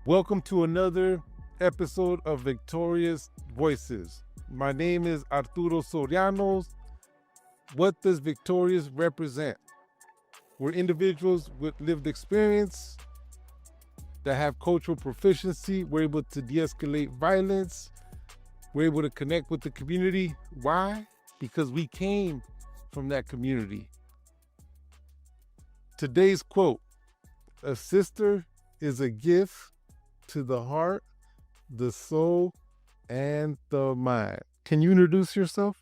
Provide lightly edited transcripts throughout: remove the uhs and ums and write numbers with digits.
Welcome to another episode of Victorious Voices. My name is Arturo Soriano. What does Victorious represent? We're individuals with lived experience that have cultural proficiency. We're able to de-escalate violence. We're able to connect with the community. Why? Because we came from that community. Today's quote: a sister is a gift to the heart, the soul, and the mind. Can you introduce yourself?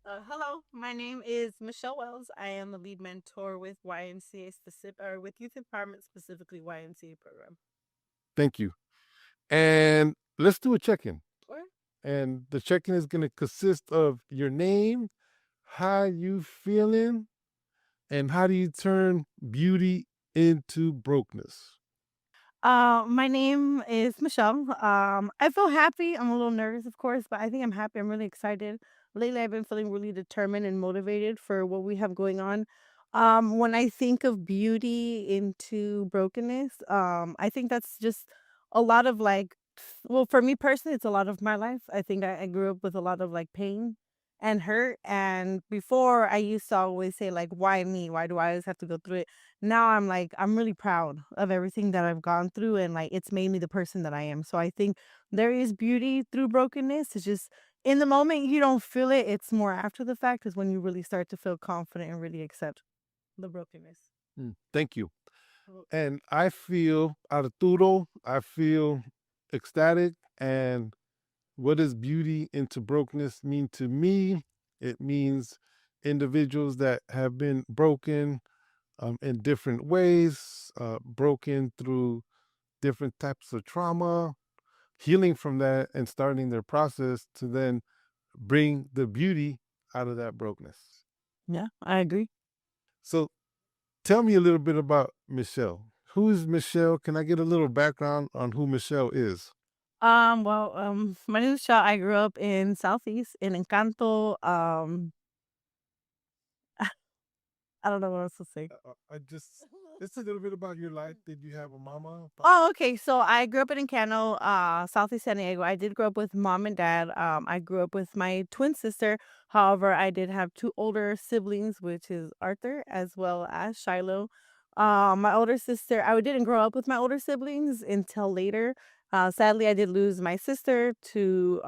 Hello, my name is Michelle Wells. I am the lead mentor with YMCA specific or with Youth Empowerment, specifically YMCA program. Thank you. And let's do a check-in. Sure. And the check-in is going to consist of your name, how you feeling, and how do you turn beauty into brokenness. My name is Michelle. I feel happy. I'm a little nervous, of course, but I think I'm happy. I'm really excited. Lately, I've been feeling really determined and motivated for what we have going on. When I think of beauty into brokenness, I think that's just a lot of well, for me personally, it's a lot of my life. I think I grew up with a lot of like pain and hurt. And before, I used to always say, like, why me? Why do I always have to go through it? Now I'm like, I'm really proud of everything that I've gone through, and like it's made me the person that I am. So I think there is beauty through brokenness. It's just in the moment you don't feel it. It's more after the fact is when you really start to feel confident and really accept the brokenness. Thank you. Oh, And I feel Arturo, I feel ecstatic. And what does beauty into brokenness mean to me? It means individuals that have been broken in different ways, broken through different types of trauma, healing from that and starting their process to then bring the beauty out of that brokenness. yeah, I agree. So tell me a little bit about Michelle. Who is Michelle? Can I get a little background on who Michelle is? My name is Shaw. I grew up in Southeast in Encanto. I don't know what else to say. I just a little bit about your life. Did you have a mama? Oh, okay. So I grew up in Encano, Southeast San Diego. I did grow up with mom and dad. I grew up with my twin sister. However, I did have two older siblings, which is Arthur as well as Shiloh. My older sister, I didn't grow up with my older siblings until later. Sadly, I did lose my sister to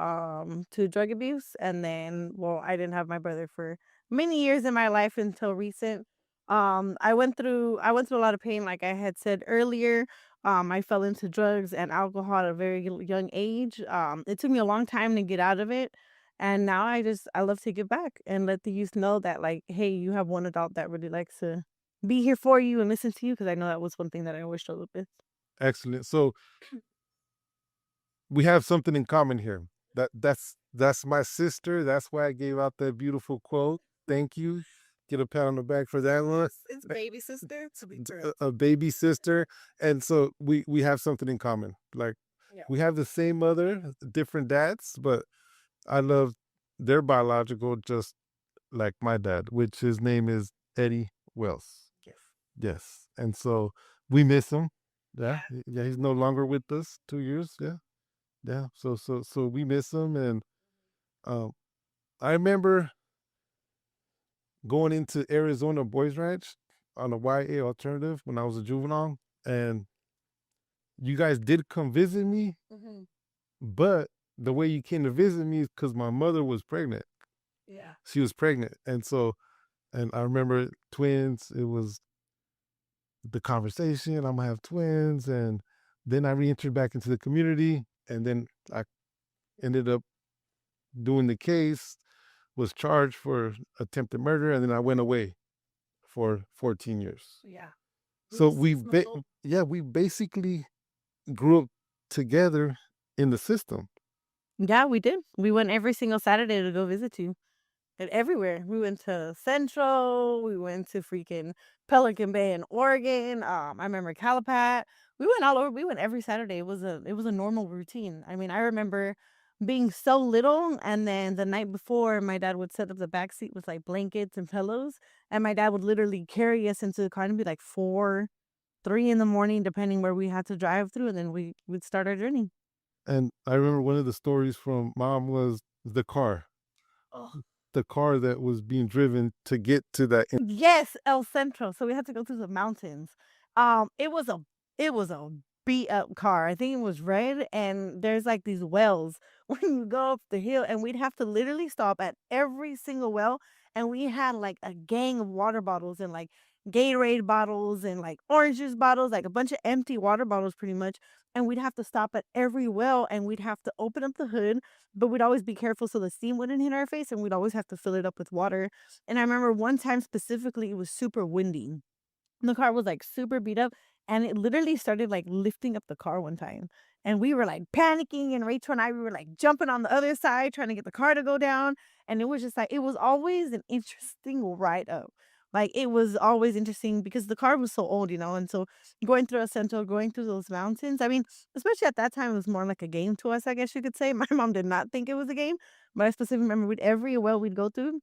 drug abuse, and then, well, I didn't have my brother for many years in my life until recent. I went through a lot of pain, like I had said earlier. I fell into drugs and alcohol at a very young age. It took me a long time to get out of it. And now I love to give back and let the youth know that, like, hey, you have one adult that really likes to be here for you and listen to you, because I know that was one thing that I always struggled with. Excellent. So we have something in common here. That's my sister. That's why I gave out that beautiful quote. Thank you. Get a pat on the back for that one. It's baby sister to be A baby sister, and so we have something in common. Like Yeah. we have the same mother, different dads, but I love their biological just like my dad, which his name is Eddie Wells. Yes. Yes, and so we miss him. Yeah, yeah, he's no longer with us. 2 years. Yeah, yeah. So we miss him, and um, I remember going into Arizona Boys Ranch on a YA alternative when I was a juvenile, and you guys did come visit me, Hmm. but the way you came to visit me is because my mother was pregnant. Yeah. She was pregnant, and so, and I remember twins. It was the conversation. I'm gonna have twins, and then I re-entered back into the community, and then I ended up doing the case, was charged for attempted murder, and then I went away for 14 years. Yeah. So yeah, we basically grew up together in the system. Yeah, we did. We went every single Saturday to go visit you. And everywhere. We went to Central, we went to freaking Pelican Bay in Oregon. I remember Calipat. We went all over. We went every Saturday. It was a normal routine. I mean, I remember being so little, and then the night before, my dad would set up the back seat with like blankets and pillows, and my dad would literally carry us into the car and be like 4 3 in the morning, depending where we had to drive through, and then we'd start our journey. And I remember one of the stories from mom was Oh. the car that was being driven to get to that. Yes, El Centro. So we had to go through the mountains. It was a beat up car. I think it was red, and there's like these wells when you go up the hill, and we'd have to literally stop at every single well. And we had like a gang of water bottles and like Gatorade bottles and like orange juice bottles, like a bunch of empty water bottles pretty much. And we'd have to stop at every well, and we'd have to open up the hood, but we'd always be careful so the steam wouldn't hit our face, and we'd always have to fill it up with water. And I remember one time specifically, it was super windy. The car was, like, super beat up, and it literally started, like, lifting up the car one time, and we were, like, panicking, and Rachel and I, we were, like, jumping on the other side trying to get the car to go down, and it was just, like it was always an interesting ride up. Like, it was always interesting because the car was so old, and so going through Ascento, going through those mountains, I mean, especially at that time, it was more like a game to us, I guess you could say. My mom did not think it was a game, but I specifically remember with every well we'd go through,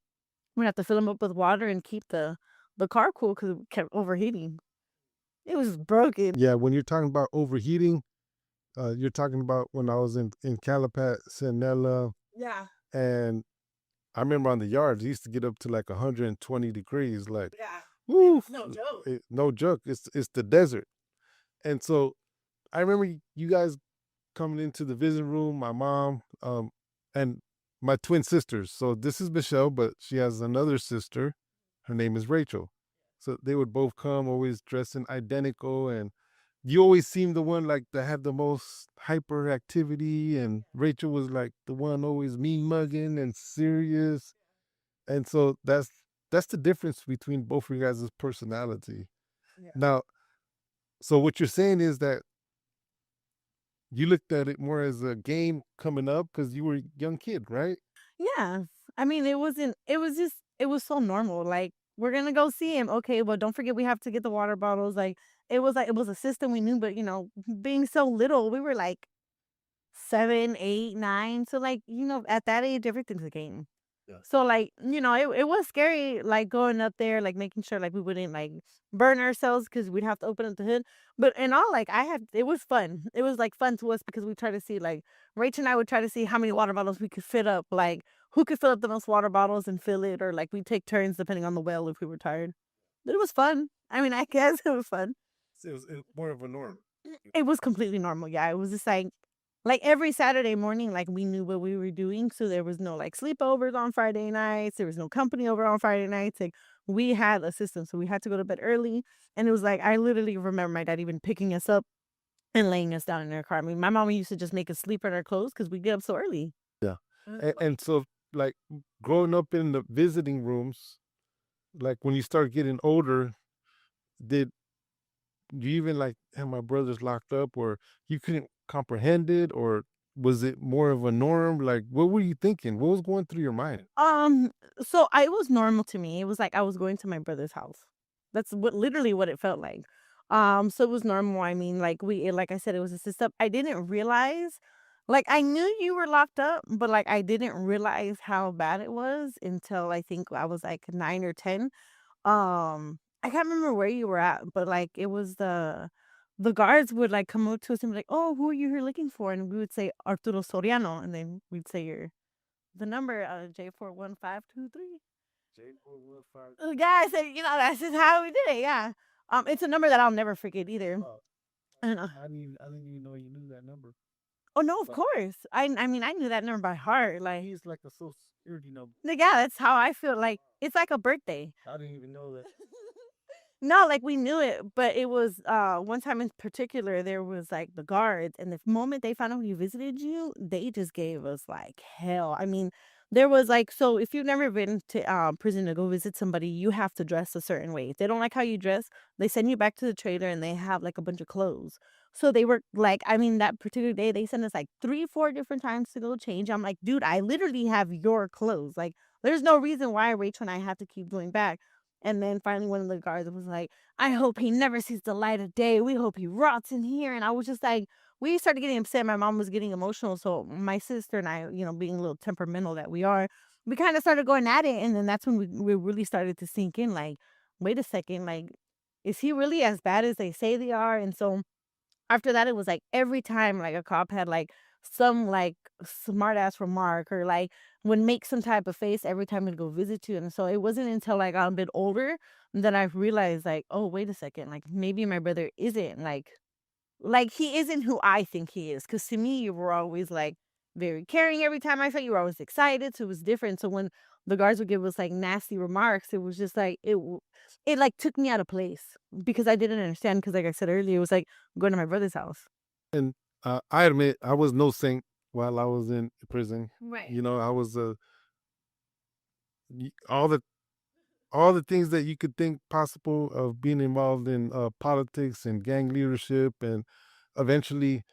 we'd have to fill them up with water and keep the car cool because it kept overheating. It was broken. Yeah, when you're talking about overheating, you're talking about when I was in Calapat, Sanella, Yeah, and I remember on the yards, it used to get up to like 120 degrees. Like, yeah. It woo, was no joke. no joke. It's the desert, and so I remember you guys coming into the visiting room. My mom, and my twin sisters. So this is Michelle, but she has another sister. Her name is Rachel. So they would both come, always dressing identical, and you always seemed the one like that had the most hyperactivity, and Rachel was like the one always mean mugging and serious. And so that's the difference between both of you guys' personality. Yeah. Now, so what you're saying is that you looked at it more as a game coming up because you were a young kid, right? Yes. I mean, it was just it was so normal, like, "We're gonna go see him." "Okay, well, don't forget we have to get the water bottles," like, it was a system we knew, but, being so little, we were, like, 7, 8, 9, so, like, at that age, everything's a game. Yeah. So, like, it was scary, like, going up there, like, making sure, like, we wouldn't, like, burn ourselves because 'cause we'd have to open up the hood, but in all, like, I had it was fun. It was, like, fun to us because we try to see, like Rach and I would try to see how many water bottles we could fit up, like, who could fill up the most water bottles and fill it, or, like, we'd take turns depending on the well if we were tired. But it was fun. I mean, I guess it was fun. So it was more of a norm. It was completely normal, yeah, it was just like, every Saturday morning, like, we knew what we were doing, so there was no, like, sleepovers on Friday nights, there was no company over on Friday nights, like, we had a system, so we had to go to bed early, and it was like I literally remember my dad even picking us up and laying us down in our car. I mean, my mom used to just make us sleep in our clothes because we get up so early. Yeah. And so like growing up in the visiting rooms, like when you start getting older, did you even like have my brothers locked up or you couldn't comprehend it or was it more of a norm? Like what were you thinking? What was going through your mind? Um, so I it was normal to me. It was like I was going to my brother's house. That's what literally what it felt like. So it was normal. I mean, like I said, it was a system. I didn't realize, like I knew you were locked up, but like I didn't realize how bad it was until I think I was like 9 or 10. I can't remember where you were at, but like it was the guards would like come up to us and be like, "Oh, who are you here looking for?" And we would say Arturo Soriano, and then we'd say your the number, J41523. J415. Yeah, I said, that's just how we did it, yeah. It's a number that I'll never forget either. And, I didn't even know you knew that number. oh, no, of But course. I mean, I knew that number by heart, he's like a social security number. like, yeah, that's how I feel, like, it's like a birthday. I didn't even know that. No, like, we knew it, but it was, one time in particular, there was, like, the guards, and the moment they found out we visited you, they just gave us, like, hell. I mean, there was, like so if you've never been to, prison to go visit somebody, you have to dress a certain way. If they don't like how you dress, they send you back to the trailer, and they have, like, a bunch of clothes. So they were like I mean, that particular day, they sent us, like, 3, 4 different times to go change. I'm like, "Dude, I literally have your clothes." Like, there's no reason why Rachel and I have to keep going back. And then finally one of the guards was like, "I hope he never sees the light of day. We hope he rots in here." And I was just like we started getting upset. My mom was getting emotional. So my sister and I, being a little temperamental that we are, we kind of started going at it. And then that's when we really started to sink in like, wait a second, like, is he really as bad as they say they are? And so after that, it was like every time like a cop had like some like smart ass remark or like would make some type of face every time we'd go visit you. And so it wasn't until I got a bit older that I realized like, oh, wait a second, like maybe my brother isn't like he isn't who I think he is. Cause to me, you were always like very caring every time I saw you, you were always excited. So it was different. So when the guards would give us like nasty remarks, it was just like it like took me out of place because I didn't understand. Cause like I said earlier, it was like going to my brother's house. And I admit I was no saint while I was in prison. Right. You know, I was all the things that you could think possible of being involved in politics and gang leadership, and eventually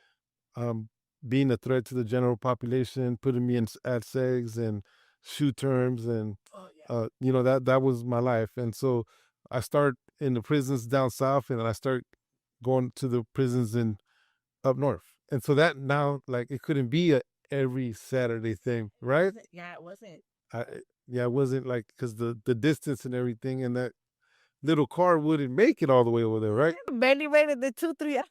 um, being a threat to the general population, putting me in at segs and shoe terms, and Oh yeah. you know that was my life. And so I start in the prisons down south, and then I start going to the prisons in up north. And so that now, like, it couldn't be a every Saturday thing, It right? wasn't. Yeah, it wasn't. I Yeah, it wasn't like because the distance and everything, and that little car wouldn't make it all the way over there, right? Barely made it the 2, 3 hours.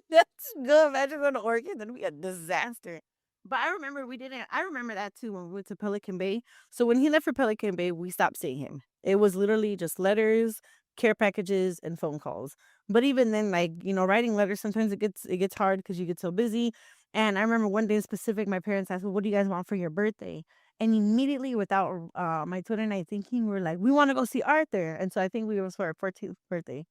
That's good. Imagine going to Oregon, that'd be a disaster. But I remember we didn't. I remember that too when we went to Pelican Bay. So when he left for Pelican Bay, we stopped seeing him. It was literally just letters, care packages, and phone calls. But even then, like writing letters sometimes it gets hard because you get so busy. And I remember one day in specific, my parents asked, "Well, what do you guys want for your birthday?" And immediately, without my twin and I thinking, we're like, "We want to go see Arthur." And so I think we was for our 14th birthday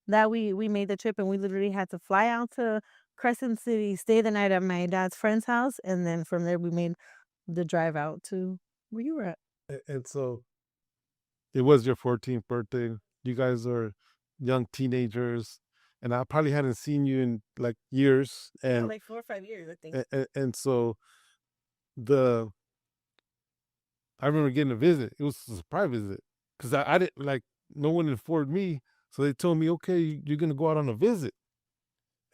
that we made the trip, and we literally had to fly out to Crescent City, stay the night at my dad's friend's house, and then from there we made the drive out to where you were at. And so it was your 14th birthday. You guys are young teenagers, and I probably hadn't seen you in like years. Yeah, like 4 or 5 years, I think. And so the I remember getting a visit. It was a surprise visit because I didn't like no one informed me. So they told me, okay, you're gonna go out on a visit,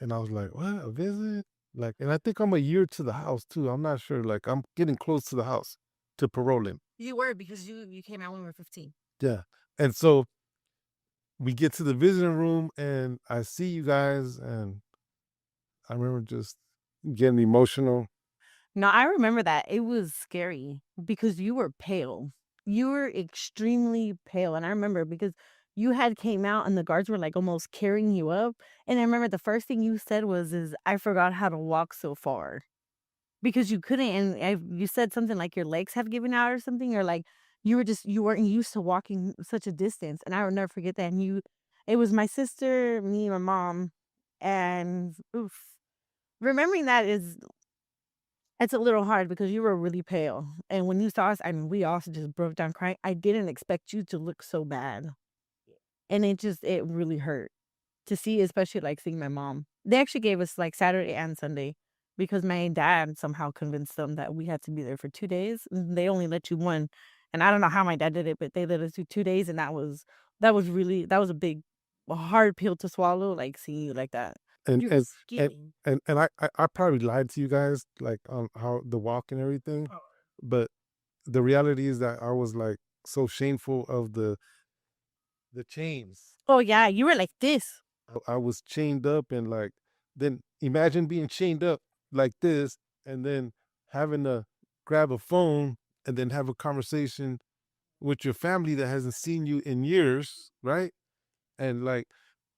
and I was like, what, a visit? Like, and I think I'm a year to the house too. I'm not sure. Like, I'm getting close to the house to paroling. You were because you came out when we were 15. Yeah, and so we get to the visiting room, and I see you guys, and I remember just getting emotional. No, I remember that. It was scary because you were pale. You were extremely pale. And I remember because you had came out and the guards were like almost carrying you up. And I remember the first thing you said was is I forgot how to walk so far. Because you couldn't, and you said something like your legs have given out or something, or like you weren't used to walking such a distance, and I will never forget that. And it was my sister, me, my mom, and oof, remembering that is it's a little hard because you were really pale, and when you saw us, I mean, we also just broke down crying. I didn't expect you to look so bad, and it really hurt. To see, especially, like, seeing my mom. They actually gave us, like, Saturday and Sunday because my dad somehow convinced them that we had to be there for 2 days, and they only let you 1, and I don't know how my dad did it, but they let us do 2 days, and that was a big a hard pill to swallow, like, seeing you like that. and You were and and skinny. I probably lied to you guys like on how the walk and everything, but the reality is that I was like so shameful of the chains. Oh, yeah, you were like this. I was chained up, and like then imagine being chained up like this, and then having to grab a phone and then have a conversation with your family that hasn't seen you in years, right? And like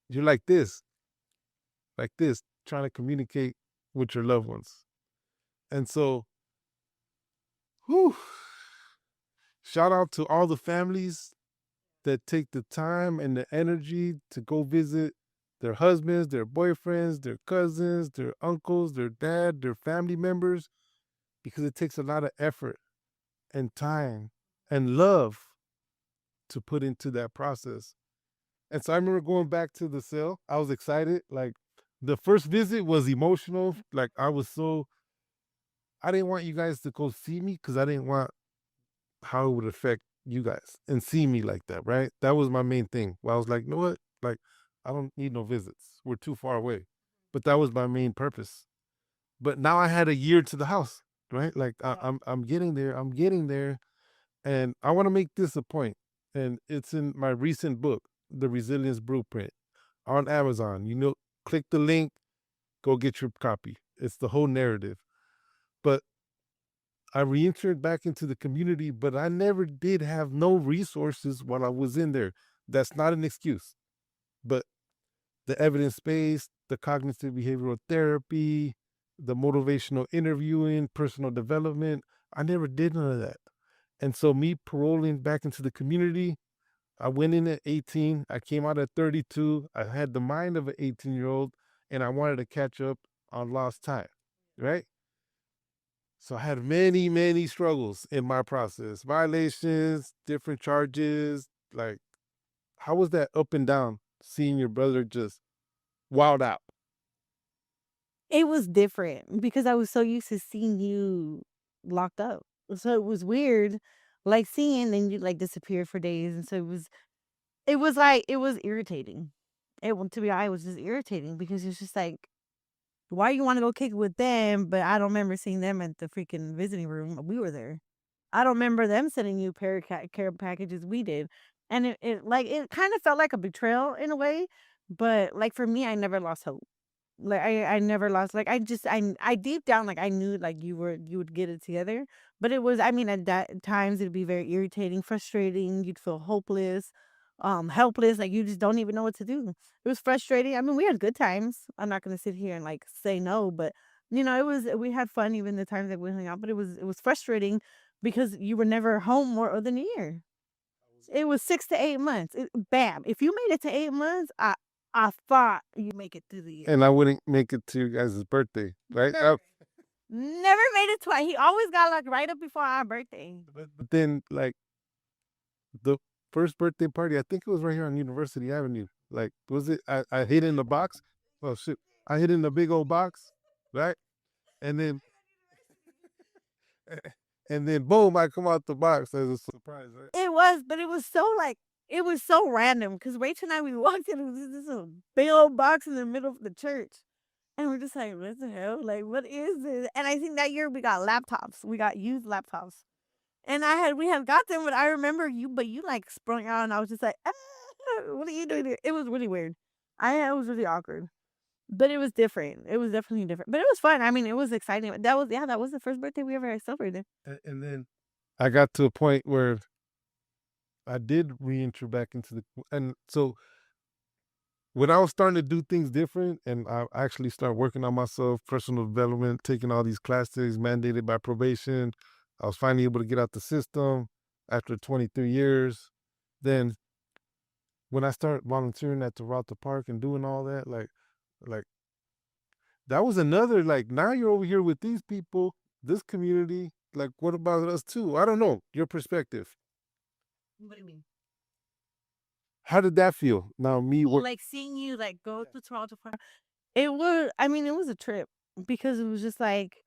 you're like this, trying to communicate with your loved ones. And so, whew, shout out to all the families that take the time and the energy to go visit their husbands, their boyfriends, their cousins, their uncles, their dad, their family members, because it takes a lot of effort and time and love to put into that process. And so I remember going back to the cell. I was excited. Like the first visit was emotional. Like I didn't want you guys to go see me because I didn't want how it would affect you guys and see me like that, right? That was my main thing. Well, I was like, you know what? Like, I don't need no visits. We're too far away. But that was my main purpose. But now I had a year to the house, right? Like I'm getting there. I'm getting there. And I want to make this a point. And it's in my recent book, The Resilience Blueprint. on Amazon. Click the link, go get your copy. It's the whole narrative. But I reentered back into the community, but I never did have no resources while I was in there. That's not an excuse. But the evidence based, the cognitive behavioral therapy, the motivational interviewing, personal development, I never did none of that. And so, me paroling back into the community, I went in at 18. I came out at 32. I had the mind of an 18-year-old, and I wanted to catch up on lost time, right? So I had many, many struggles in my process, violations, different charges. Like, how was that up and down seeing your brother just wild out? It was different because I was so used to seeing you locked up. So it was weird, like seeing then you like disappear for days, and so it was irritating. To be honest, it was just irritating because it's just like, why you want to go kick it with them? But I don't remember seeing them at the freaking visiting room. We were there. I don't remember them sending you care packages. We did, and it kind of felt like a betrayal in a way. But like for me, I never lost hope. Like, I never lost like, I deep down, like, I knew, like, you would get it together, but it was I mean, at that times, it'd be very irritating, frustrating, you'd feel hopeless, helpless, like, you just don't even know what to do. It was frustrating. I mean, we had good times. I'm not gonna sit here and, like, say no, but, we had fun even the times that we hung out, but it was frustrating because you were never home more than a year. It was 6 to 8 months. Bam! If you made it to 8 months, I thought you make it through the year. And I wouldn't make it to your guys' birthday, right? Never made it twice. He always got, like, right up before our birthday. But then, like, the first birthday party, I think it was right here on University Avenue. Like, was it? I hid in the box. Oh shit! I hid in the big old box, right? And then, and then, boom! I come out the box as a surprise, right? It was, but it was so random because Rachel and I, we walked in, it was just this little big old box in the middle of the church. And we're just like, what the hell? Like, what is this? And I think that year we got laptops. We got used laptops. And we had got them, but I remember you like sprung out, and I was just like, ah, what are you doing here? It was really weird. It was really awkward, but it was different. It was definitely different, but it was fun. I mean, it was exciting. That was the first birthday we ever celebrated. And then I got to a point where I did re-enter back into and so when I was starting to do things different, and I actually started working on myself, personal development, taking all these classes mandated by probation, I was finally able to get out the system after 23 years. Then when I started volunteering at the Route Park and doing all that, like that was another like now you're over here with these people, this community. Like, what about us too? I don't know your perspective. What do you mean? How did that feel? Now me work. Like seeing you like go to Toronto Park. It was. I mean, it was a trip because it was just like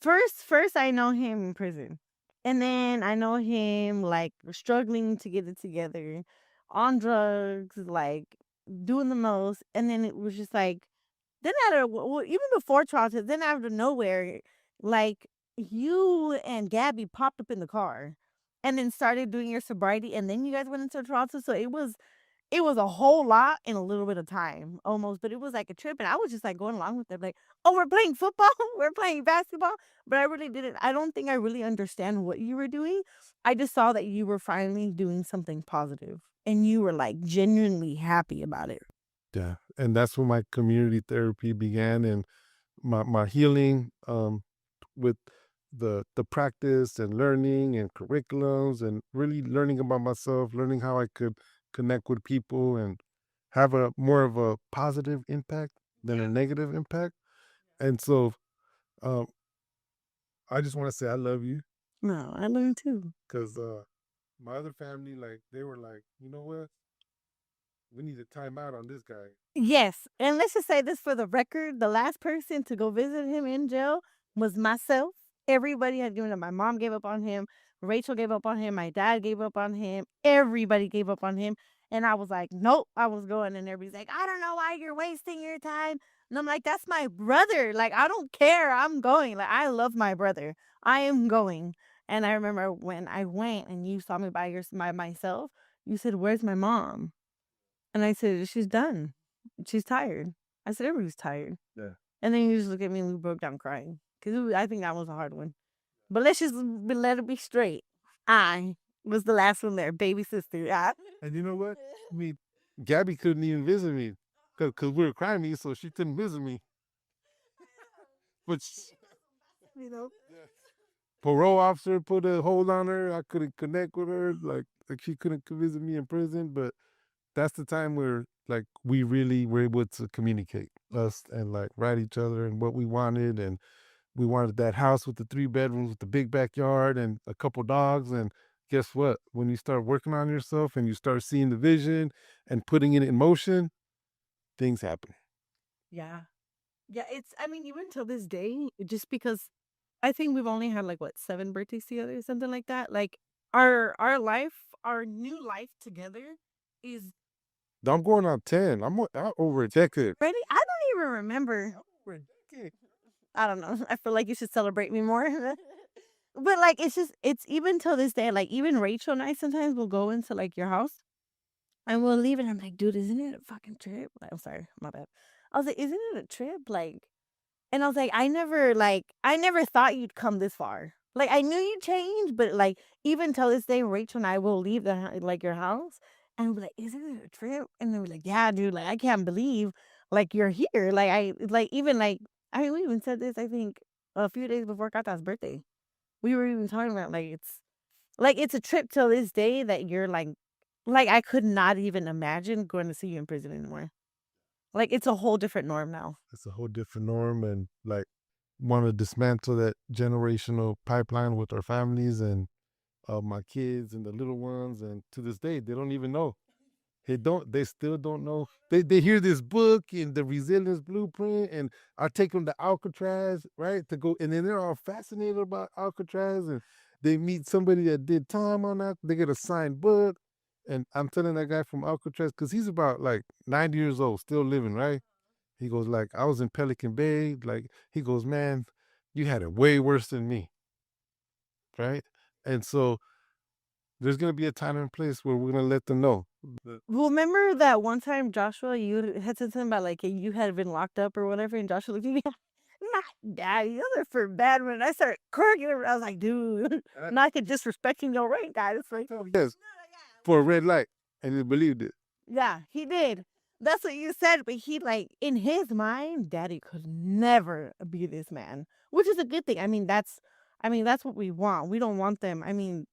first I know him in prison. And then I know him like struggling to get it together on drugs, like doing the most. And then it was just like then even before childhood, then out of nowhere, like you and Gabby popped up in the car and then started doing your sobriety and then you guys went into Toronto. So it was a whole lot in a little bit of time, almost, but it was like a trip, and I was just, like, going along with it, like, "Oh, we're playing football? We're playing basketball?" But I don't think I really understand what you were doing. I just saw that you were finally doing something positive, and you were, like, genuinely happy about it. Yeah, and that's when my community therapy began, and my healing with the practice and learning and curriculums and really learning about myself, learning how I could connect with people and have a more of a positive impact than a negative impact. And so um, I just want to say I love you No, I learned too. because my other family, like, they were like, you know what, we need a timeout on this guy. Yes, and let's just say this for the record, the last person to go visit him in jail was myself. Everybody had given up. My mom gave up on him, Rachel gave up on him, my dad gave up on him, everybody gave up on him, and I was like, "Nope, I was going," and everybody's like, "I don't know why you're wasting your time," and I'm like, "That's my brother, like, I don't care, I'm going, like, I love my brother, I am going," and I remember when I went and you saw me by myself, you said, "Where's my mom?" And I said, "She's done." she's tired. I said, everybody's tired. Yeah. And then you just look at me and we broke down crying. Because I think that was a hard one. But let's just let it be straight. I was the last one there, baby sister. Yeah. And you know what? I mean, Gabby couldn't even visit me because we were crying me, so she couldn't visit me. But You know? parole officer put a hold on her. I couldn't connect with her. Like she couldn't visit me in prison. But that's the time where like we really were able to communicate us and like write each other and what we wanted. And we wanted that house with the 3 bedrooms with the big backyard and a couple dogs. And guess what? When you start working on yourself and you start seeing the vision and putting it in motion, things happen. Yeah. Yeah, it's I mean, even till this day, just because I think we've only had like what, 7 birthdays together or something like that. Like our life, our new life together is I'm going on 10. I'm over a decade. ready. I don't even remember. Over a decade. I don't know. I feel like you should celebrate me more. But like it's just it's even till this day, like even Rachel and I sometimes will go into like your house and we'll leave and I'm like, dude, isn't it a fucking trip? Like, I'm sorry, my bad. I was like, isn't it a trip? Like and I was like, I never thought you'd come this far. Like I knew you'd change, but like even till this day, Rachel and I will leave like your house and we'll be like, isn't it a trip? And then we're like, yeah, dude, like I can't believe like you're here. Like I like even like I mean we even said this, I think, a few days before Kata's birthday. We were even talking about like it's a trip till this day that you're like I could not even imagine going to see you in prison anymore. Like it's a whole different norm now. It's a whole different norm and like want to dismantle that generational pipeline with our families and my kids and the little ones. And to this day, they don't even know. They still don't know. They hear this book and the resilience blueprint, and I take them to Alcatraz, right? To go, and then they're all fascinated about Alcatraz, and they meet somebody that did time on that. They get a signed book, and I'm telling that guy from Alcatraz because he's about like 90 years old, still living, right? He goes like, I was in Pelican Bay, like he goes, man, you had it way worse than me, right? And so there's gonna be a time and place where we're gonna let them know. Well, remember that one time, Joshua, you had said something about like you had been locked up or whatever, and Joshua looked at me, not daddy, those are for bad men. I started cracking up. I was like, dude, not to disrespecting your rank, guy. It's like, Yes, for a red light, and he believed it. yeah, he did. That's what you said, but he like in his mind, daddy could never be this man, which is a good thing. I mean, that's what we want. We don't want them. I mean,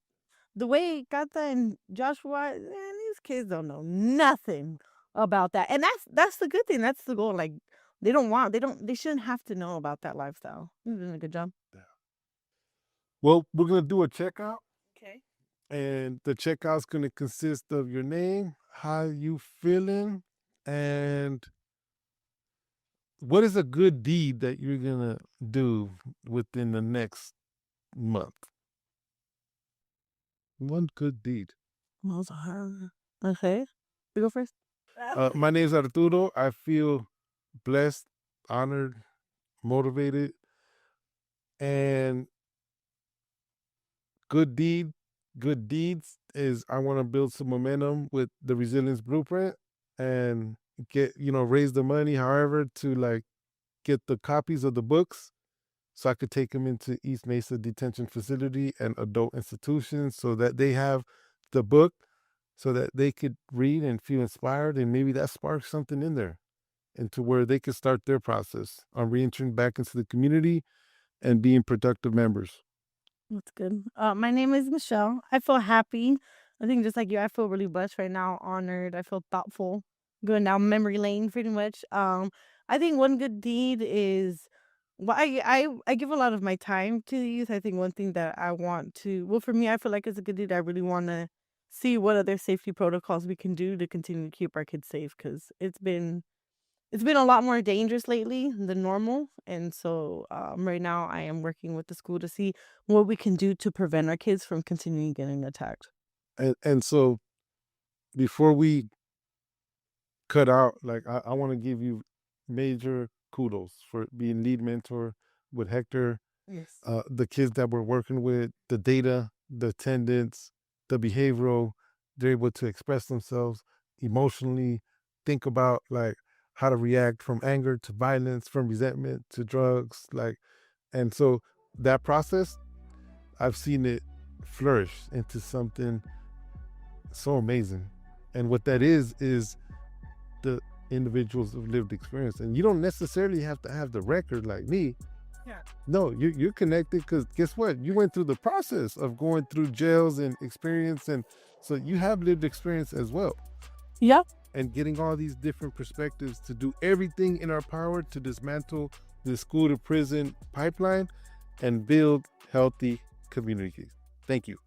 the way Kata and Joshua, man, these kids don't know nothing about that. And that's the good thing. That's the goal. Like they shouldn't have to know about that lifestyle. You're doing a good job. Well, we're gonna do a checkout, Okay. and the checkout's gonna consist of your name, how you feeling, and what is a good deed that you're gonna do within the next month. One good deed. Well, it's hard. Okay. You go first. My name's Arturo. I feel blessed, honored, motivated, and good deed, good deeds is I want to build some momentum with the resilience blueprint and get, raise the money, however, to like get the copies of the books so I could take them into East Mesa Detention Facility and adult institutions so that they have the book so that they could read and feel inspired and maybe that sparks something in there into where they could start their process on reentering back into the community and being productive members. That's good. My name is Michelle. I feel happy. I think just like you, I feel really blessed right now, honored. I feel thoughtful. Going down memory lane pretty much. I think one good deed is well, I give a lot of my time to the youth. I think one thing that I want to well for me, I feel like it's a good deed. I really want to see what other safety protocols we can do to continue to keep our kids safe because it's been a lot more dangerous lately than normal, and so, right now I am working with the school to see what we can do to prevent our kids from continuing getting attacked. And so before we cut out, like I want to give you major kudos for being lead mentor with Hector, Yes. the kids that we're working with, the data, the attendance, the behavioral, they're able to express themselves emotionally, think about like how to react from anger to violence, from resentment to drugs. Like, and so that process, I've seen it flourish into something so amazing. And what that is the individuals of lived experience. And you don't necessarily have to have the record like me. Yeah. No, you're connected because guess what? You went through the process of going through jails and experience, and so you have lived experience as well. Yeah. And getting all these different perspectives to do everything in our power to dismantle the school to prison pipeline and build healthy communities. Thank you.